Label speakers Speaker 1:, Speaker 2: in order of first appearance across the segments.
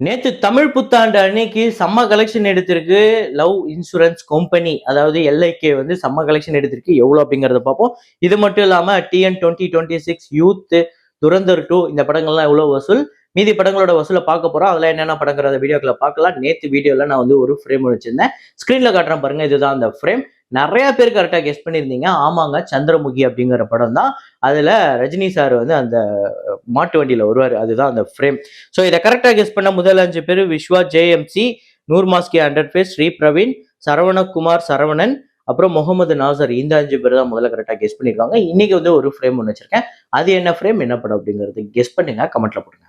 Speaker 1: நேத்து தமிழ் புத்தாண்டு அன்னைக்கு செம்ம கலெக்ஷன் எடுத்திருக்கு லவ் இன்சூரன்ஸ் கம்பெனி. அதாவது எல்ஐகே வந்து செம்ம கலெக்ஷன் எடுத்திருக்கு. எவ்வளோ அப்படிங்கிறத பார்ப்போம். இது மட்டும் இல்லாம டிஎன் 2026 யூத், துரந்தர் 2 இந்த படங்கள்லாம் எவ்வளோ வசூல், மீதி படங்களோட வசூலை பார்க்க போறோம். அதெல்லாம் என்னென்ன படங்கிறத வீடியோக்களை பார்க்கலாம். நேத்து வீடியோல நான் வந்து ஒரு ஃப்ரேம் வச்சிருந்தேன். ஸ்கிரீன்ல காட்டுறேன் பாருங்க, இதுதான் அந்த ஃப்ரேம். நிறைய பேர் கரெக்டா கெஸ் பண்ணியிருந்தீங்க. ஆமாங்க, சந்திரமுகி அப்படிங்கிற படம் தான். அதுல ரஜினி சார் வந்து அந்த மாட்டு வண்டியில வருவாரு. அதுதான் அந்த ஃப்ரேம். ஸோ இதை கரெக்டாக கெஸ் பண்ண முதல் 5 பேர் விஸ்வா ஜேஎம்சி, நூர் மாஸ்கி 100 பேர், ஸ்ரீ பிரவீன், சரவணகுமார் சரவணன், அப்புறம் முகமது நாசர். இந்த 5 பேர் தான் முதல்ல கரெக்டாக கெஸ் பண்ணியிருக்காங்க. இன்னைக்கு வந்து ஒரு ஃப்ரேம் ஒன்று வச்சிருக்கேன். அது என்ன ஃப்ரேம், என்ன படம் அப்படிங்கிறது கெஸ் பண்ணுங்க, கமெண்ட்ல போடுங்க.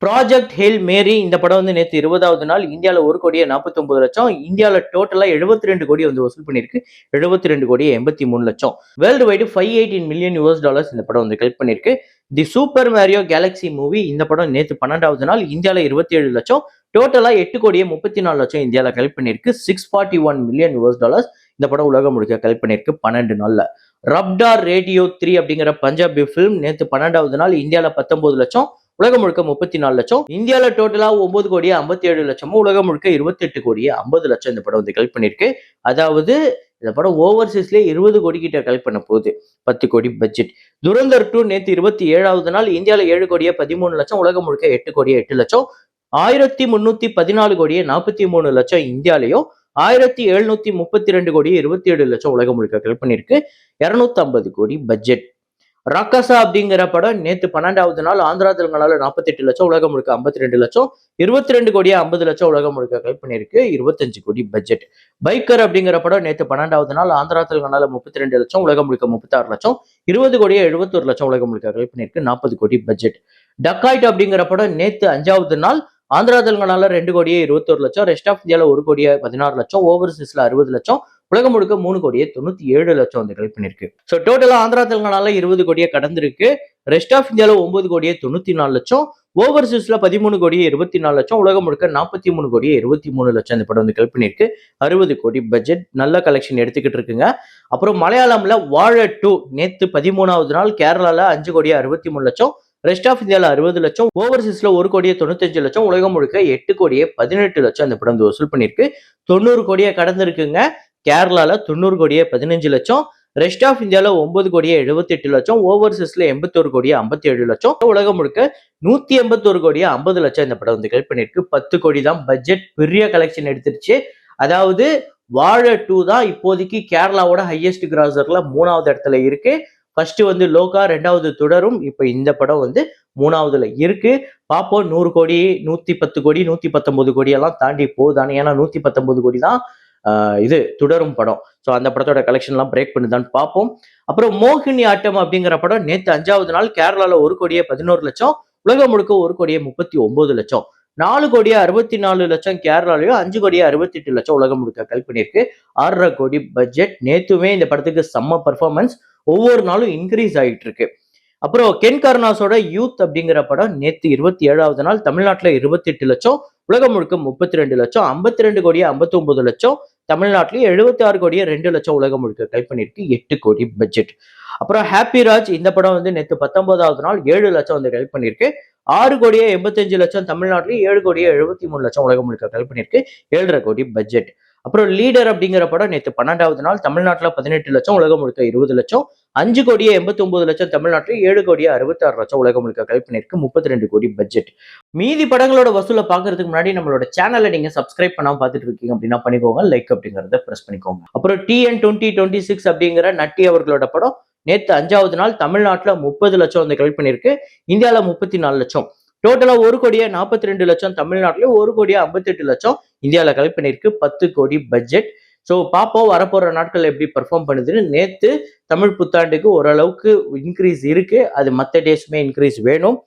Speaker 1: ப்ராஜெக்ட் ஹெயில் மேரி இந்த படம் வந்து நேற்று 20வது நாள் இந்தியாவில் 1,49,00,000, இந்தியாவில் டோட்டலா 72 கோடி வந்து வசூல் பண்ணியிருக்கு. 72,83,00,000. World wide 518 million US dollars இந்த படம் வந்து கலெக்ட் பண்ணியிருக்கு. தி சூப்பர் மேரியோ கேலக்சி மூவி இந்த படம் நேற்று 12வது நாள் இந்தியாவில் 27 லட்சம், டோட்டலா 8,34,00,000 இந்தியாவில் கலெக்ட் பண்ணியிருக்கு. 641 மில்லியன் US டாலர்ஸ் இந்த படம் உலகம் முழுக்க கலெக்ட் பண்ணியிருக்கு 12 நாள்ல. ரப்டார் ரேடியோ 3 அப்படிங்கிற பஞ்சாபி ஃபிலிம் நேற்று 12வது நாள் இந்தியாவில் 19 லட்சம், உலகம் முழுக்க 34 லட்சம். இந்தியாவில டோட்டலா 9 கோடியே 57 லட்சமும், உலகம் முழுக்க 28 கோடியே 50 லட்சம் இந்த படம் வந்து கலெக்ட் பண்ணிருக்கு. அதாவது இந்த படம் ஓவர்சீஸ்லேயே 20 கோடி கிட்ட கலெக்ட் பண்ண போகுது. 10 கோடி பட்ஜெட். துரந்தர் 2 நேற்று 27வது நாள் இந்தியாவில் 7 கோடியே 13 லட்சம், உலகம் முழுக்க 8 கோடியே 8 லட்சம். 1314 கோடியே 43 லட்சம் இந்தியாலையும், 1732 கோடியே 27 லட்சம் உலகம் முழுக்க கலெக்ட் பண்ணிருக்கு. 250 கோடி பட்ஜெட். ராக்கசா அப்படிங்கிற படம் நேற்று 12வது நாள் ஆந்திரா தெலுங்கானால 48 லட்சம், உலகம் முழுக்க 52 லட்சம். 22 கோடியே 50 லட்சம் உலகம் முழுக்க கலெக்ட் பண்ணியிருக்கு. 25 கோடி பட்ஜெட். பைக்கர் அப்படிங்கிற படம் நேற்று 12வது நாள் ஆந்திரா தெலுங்கானால 32 லட்சம், உலகம் முழுக்க 36 லட்சம். 20 கோடியே 71 லட்சம் உலகம் முழுக்க கலெக்ட் பண்ணியிருக்கு. 40 கோடி பட்ஜெட். டக்காய்ட் அப்படிங்கிற படம் நேற்று 5வது நாள் ஆந்திரா தெலுங்கானால 2 கோடியே 21 லட்சம், ரெஸ்ட் ஆஃப் இந்தியாவில் 1 கோடியே 16 லட்சம், ஓவர்சீஸ்ல 60 லட்சம், உலகம் முழுக்க 3 கோடியே 97 லட்சம் வந்து கலெக்ட் பண்ணிருக்கு. ஸோ டோட்டலா ஆந்திரா தெலுங்கானால 20 கோடியே கடந்திருக்கு. ரெஸ்ட் ஆஃப் இந்தியாவில் 9 கோடியே 94 லட்சம், ஓவர்சீஸ்ல 13 கோடியே 24 லட்சம், உலகம் முழுக்க 43 கோடியே 23 லட்சம் இந்த படம் வந்து கலெக்ட் பண்ணிருக்கு. 60 கோடி பட்ஜெட். நல்ல கலெக்ஷன் எடுத்துக்கிட்டு இருக்குங்க. அப்புறம் மலையாளம்ல வாழ 2 நேற்று 13வது நாள் கேரளால 5 கோடியே 63 லட்சம், ரெஸ்ட் ஆஃப் இந்தியாவில் 60 லட்சம், ஓவர்சீஸ்ல 1 கோடியே 95 லட்சம், உலகம் முழுக்க 8 கோடியே 18 லட்சம் இந்த படம் வந்து வசூல் பண்ணிருக்கு. 90 கோடியே கடந்திருக்குங்க. கேரளால 90 கோடியே 15 லட்சம், ரெஸ்ட் ஆஃப் இந்தியாவில் 9 கோடியே 78 லட்சம், ஓவர்சீஸ்ல 81 கோடியே 57 லட்சம், உலகம் முழுக்க 181 கோடியே 50 லட்சம் இந்த படம் வந்து கலெக்ட் பண்ணிருக்கு. 10 கோடி தான் பட்ஜெட். பெரிய கலெக்ஷன் எடுத்துருச்சு. அதாவது வாழ 2 தான் இப்போதைக்கு கேரளாவோட ஹையஸ்ட் கிராசர்ல 3வது இடத்துல இருக்கு. ஃபர்ஸ்ட் வந்து லோகா, 2வது தொடரும், இப்ப இந்த படம் வந்து 3வதுல இருக்கு. பார்ப்போம் 100 கோடி, 110 கோடி, 119 கோடி எல்லாம் தாண்டி போகுதானே. ஏன்னா 119 கோடி தான் இது தொடரும் படம். ஸோ அந்த படத்தோட கலெக்ஷன் எல்லாம் பிரேக் பண்ணுதான்னு பார்ப்போம். அப்புறம் மோகினி ஆட்டம் அப்படிங்கிற படம் நேற்று 5வது நாள் கேரளால 1 கோடியே 11 லட்சம், உலகம் முழுக்க 1 கோடியே 39 லட்சம். 4 கோடியே 64 லட்சம் கேரளாலையும், 5 கோடியே 68 லட்சம் உலகம் முழுக்க கலெக்ட் பண்ணியிருக்கு. 6.5 கோடி பட்ஜெட். நேத்துமே இந்த படத்துக்கு செம்ம பர்ஃபார்மன்ஸ். ஒவ்வொரு நாளும் இன்க்ரீஸ் ஆகிட்டு இருக்கு. அப்புறம் கென் கருணாஸோட யூத் அப்படிங்கிற படம் நேற்று 27வது நாள் தமிழ்நாட்டில் 28 லட்சம், உலகம் முழுக்க 32 லட்சம். 52 கோடியே 59 லட்சம் தமிழ்நாட்டிலேயே, 76 கோடியே 2 லட்சம் உலகம் முழுக்க கலெக்ட் பண்ணியிருக்கு. 8 கோடி பட்ஜெட். அப்புறம் ஹாப்பி ராஜ் இந்த படம் வந்து நேற்று 19வது நாள் 7 லட்சம் வந்து கலெக்ட் பண்ணியிருக்கு. 6 கோடியே 85 லட்சம் தமிழ்நாட்டிலேயே, 7 கோடியே 73 லட்சம் உலகம் முழுக்க கலெக்ட் பண்ணியிருக்கு. 7.5 கோடி பட்ஜெட். அப்புறம் லீடர் அப்படிங்கிற படம் நேற்று 12வது நாள் தமிழ்நாட்டில் 18 லட்சம், உலகம் முழுக்க 20 லட்சம். 5 கோடியே 89 லட்சம் தமிழ்நாட்டில், 7 கோடியே 66 லட்சம் உலகம் முழுக்க கலெக்ட் பண்ணியிருக்கு. 32 கோடி பட்ஜெட். மீதி படங்களோட வசூலை பார்க்கறதுக்கு முன்னாடி நம்மளோட சேனலை நீங்க சப்ஸ்கிரைப் பண்ணாம பார்த்துட்டு இருக்கீங்க அப்படின்னா பண்ணிக்கோங்க, லைக் அப்படிங்கிறத பிரஸ் பண்ணிக்கோங்க. அப்புறம் டிஎன் 2026 அப்படிங்கிற நட்டி அவர்களோட படம் நேற்று 5வது நாள் தமிழ்நாட்டில் 30 லட்சம் வந்து கலெக்ட் பண்ணியிருக்கு. இந்தியாவில் 34 லட்சம். டோட்டலா 1 கோடியே 42 லட்சம் தமிழ்நாட்டிலும், 1 கோடியே 58 லட்சம் இந்தியாவில் கலெக்ட் பண்ணியிருக்கு. 10 கோடி பட்ஜெட். ஸோ பார்ப்போம் வரப்போற நாட்கள் எப்படி பெர்ஃபார்ம் பண்ணுதுன்னு. நேற்று தமிழ் புத்தாண்டுக்கு ஓரளவுக்கு இன்க்ரீஸ் இருக்கு. அது மற்ற டேஸுமே இன்க்ரீஸ் வேணும்.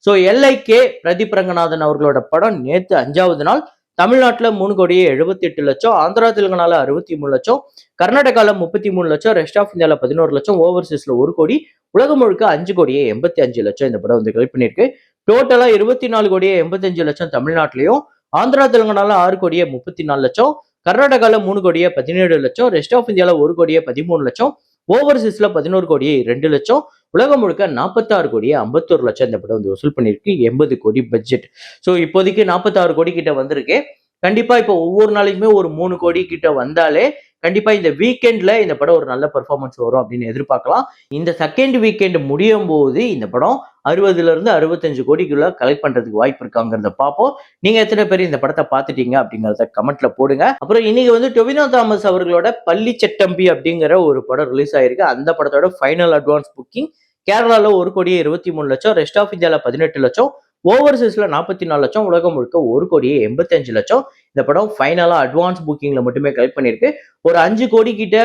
Speaker 1: ஸோ எல்ஐகே பிரதீப் ரங்கநாதன் அவர்களோட படம் நேற்று 5வது நாள் தமிழ்நாட்டில் 3 கோடியே 78 லட்சம், ஆந்திரா தெலுங்கானால 63 லட்சம், கர்நாடகாவில் 33 லட்சம், ரெஸ்ட் ஆஃப் இந்தியாவில் 11 லட்சம், ஓவர்சீஸ்ல 1 கோடி, உலகம் முழுக்க 5 கோடியே 85 லட்சம் இந்த படம் வந்து கலெக்ட் பண்ணியிருக்கு. டோட்டலா 24 கோடியே 85 லட்சம் தமிழ்நாட்டிலையும், ஆந்திரா தெலுங்கானால 6 கோடியே 34 லட்சம், கர்நாடகால 3 கோடியே 17 லட்சம், ரெஸ்ட் ஆஃப் இந்தியால 1 கோடியே 13 லட்சம், ஓவர்சீஸ்ல 11 கோடியே 2 லட்சம், உலகம் முழுக்க 46 கோடியே 51 லட்சம் இந்த படம் வந்து வசூல் பண்ணியிருக்கு. 80 கோடி பட்ஜெட். ஸோ இப்போதைக்கு 46 கோடி கிட்ட வந்திருக்கு. கண்டிப்பா இப்போ ஒவ்வொரு நாளைக்குமே ஒரு 3 கோடி கிட்ட வந்தாலே கண்டிப்பா இந்த வீக்கெண்ட்ல இந்த படம் ஒரு நல்ல பெர்ஃபார்மன்ஸ் வரும் அப்படின்னு எதிர்பார்க்கலாம். இந்த செகண்ட் வீக்கெண்ட் முடியும் போது இந்த படம் 60ல இருந்து 65 கோடிக்குள்ள கலெக்ட் பண்றதுக்கு வாய்ப்பு இருக்காங்கிறத பார்ப்போம். நீங்க எத்தனை பேர் இந்த படத்தை பார்த்துட்டீங்க அப்படிங்கறத கமெண்ட்ல போடுங்க. அப்புறம் இன்னைக்கு வந்து டொவினோ தாமஸ் அவர்களோட பள்ளி சட்டம்பி அப்படிங்கிற ஒரு படம் ரிலீஸ் ஆயிருக்கு. அந்த படத்தோட ஃபைனல் அட்வான்ஸ் புக்கிங் கேரளால 1 கோடியே 23 லட்சம், ரெஸ்ட் ஆஃப் இந்தியால 18 லட்சம், ஓவர்சீஸ்ல 44 லட்சம், உலகம் முழுக்க 1 கோடியே 85 லட்சம். இந்த படம் ஃபைனலா அட்வான்ஸ் புக்கிங்ல மட்டுமே கலெக்ட் பண்ணிருக்கு. ஒரு 5 கோடி கிட்ட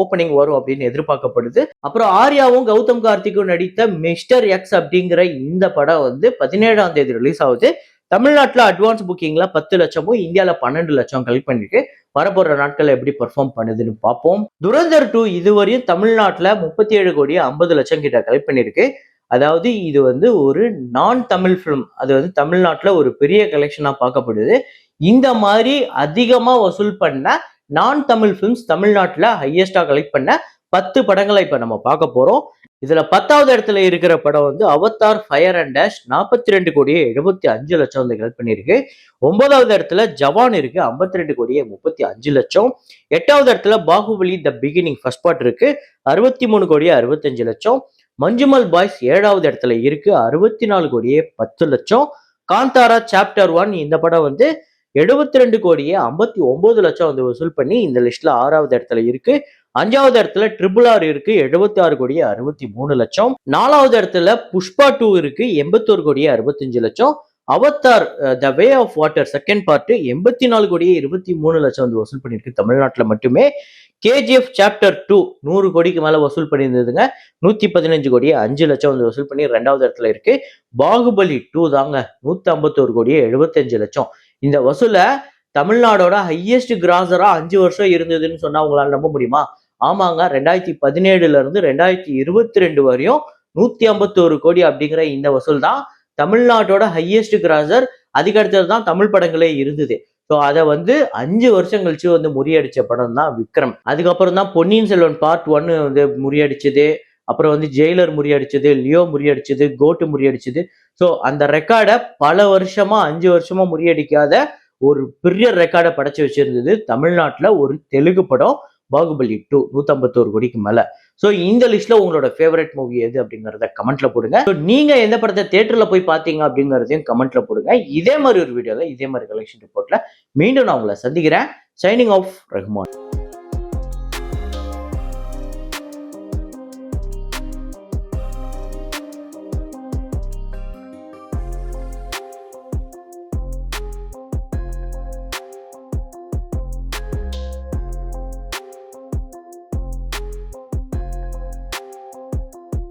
Speaker 1: ஓப்பனிங் வரும் அப்படின்னு எதிர்பார்க்கப்படுது. அப்புறம் ஆர்யாவும் கௌதம் கார்த்திக்கும் நடித்த மிஸ்டர் எக்ஸ் அப்படிங்கிற இந்த படம் வந்து 17ஆம் தேதி ரிலீஸ் ஆகுது. தமிழ்நாட்டுல அட்வான்ஸ் புக்கிங்ல 10 லட்சமும், இந்தியால 12 லட்சம் கலெக்ட் பண்ணிருக்கு. வரப்போற நாட்கள்ல எப்படி பெர்ஃபார்ம் பண்ணுதுன்னு பார்ப்போம். துரந்தர் 2 இதுவரையும் தமிழ்நாட்டுல 37 கோடியே 50 லட்சம் கிட்ட கலெக்ட் பண்ணிருக்கு. அதாவது இது வந்து ஒரு நான் தமிழ் ஃபிலிம். அது வந்து தமிழ்நாட்டுல ஒரு பெரிய கலெக்ஷனா பார்க்கப்படுது. இந்த மாதிரி அதிகமா வசூல் பண்ண நான் தமிழ் ஃபிலிம்ஸ் தமிழ்நாட்டுல ஹையஸ்டா கலெக்ட் பண்ண 10 படங்களை இப்ப நம்ம பார்க்க போறோம். இதுல 10வது இடத்துல இருக்கிற படம் வந்து அவதார் ஃபயர் அண்ட் டேஷ் 42 கோடியே 75 லட்சம் வந்து கலெக்ட் பண்ணியிருக்கு. 9வது இடத்துல ஜவான் இருக்கு 52 கோடியே 35 லட்சம். 8வது இடத்துல Baahubali the beginning first part இருக்கு 63 கோடியே 65 லட்சம். மஞ்சுமல் பாய்ஸ் 7வது இடத்துல இருக்கு 64 கோடியே 10 லட்சம். காந்தாரா சாப்டர் 1 இந்த படம் வந்து 72 கோடியே 59 லட்சம் வந்து வசூல் பண்ணி இந்த லிஸ்ட்ல 6வது இடத்துல இருக்கு. 5வது இடத்துல ட்ரிபிள் ஆர் இருக்கு 76 கோடியே 63 லட்சம். 4வது இடத்துல புஷ்பா 2 இருக்கு 81 கோடியே 65 லட்சம். Avatar the way of water second part 84 கோடியே 23 லட்சம் வந்து வசூல் பண்ணியிருக்கு தமிழ்நாட்டுல மட்டுமே. கேஜிஎஃப் சாப்டர் 2 100 கோடிக்கு மேல வசூல் பண்ணியிருந்ததுங்க. 115 கோடியே 5 லட்சம் வந்து வசூல் பண்ணி 2வது இடத்துல இருக்கு. பாகுபலி 2 தாங்க 151 கோடியே 75 லட்சம். இந்த வசூல தமிழ்நாடோட ஹையஸ்ட் கிராசரா 5 வருஷம் இருந்ததுன்னு சொன்னா உங்களால நம்ப முடியுமா? ஆமாங்க, 2017ல இருந்து 2022 வரையும் 151 கோடி அப்படிங்கிற இந்த வசூல் தான் தமிழ்நாட்டோட ஹையஸ்ட் கிராசர். அதுக்கு அடுத்தது தான் தமிழ் படங்களே இருந்தது. ஸோ அதை வந்து 5 வருஷம் கழிச்சு வந்து முறியடிச்ச படம் தான் விக்ரம். அதுக்கப்புறம் தான் பொன்னியின் செல்வன் பார்ட் 1 வந்து முறியடிச்சது. அப்புறம் வந்து ஜெயிலர் முறியடிச்சது, லியோ முறியடிச்சது, கோட்டு முறியடிச்சது. ஸோ அந்த ரெக்கார்டை பல வருஷமா 5 வருஷமா முறியடிக்காத ஒரு பெரிய ரெக்கார்டை படைச்சு வச்சிருந்தது தமிழ்நாட்டில் ஒரு தெலுங்கு படம் பாகுபலி 2 151 கோடிக்கு மேல. ஸோ இந்த லிஸ்ட்ல உங்களோட ஃபேவரட் மூவி எது அப்படிங்கறத கமெண்ட்ல போடுங்க. நீங்க எந்த படத்தை தியேட்டர்ல போய் பாத்தீங்க அப்படிங்கறதையும் கமெண்ட்ல போடுங்க. இதே மாதிரி ஒரு வீடியோல இதே மாதிரி கலெக்ஷன் ரிப்போர்ட்ல மீண்டும் நான் உங்களை சந்திக்கிறேன். Signing off Rahman.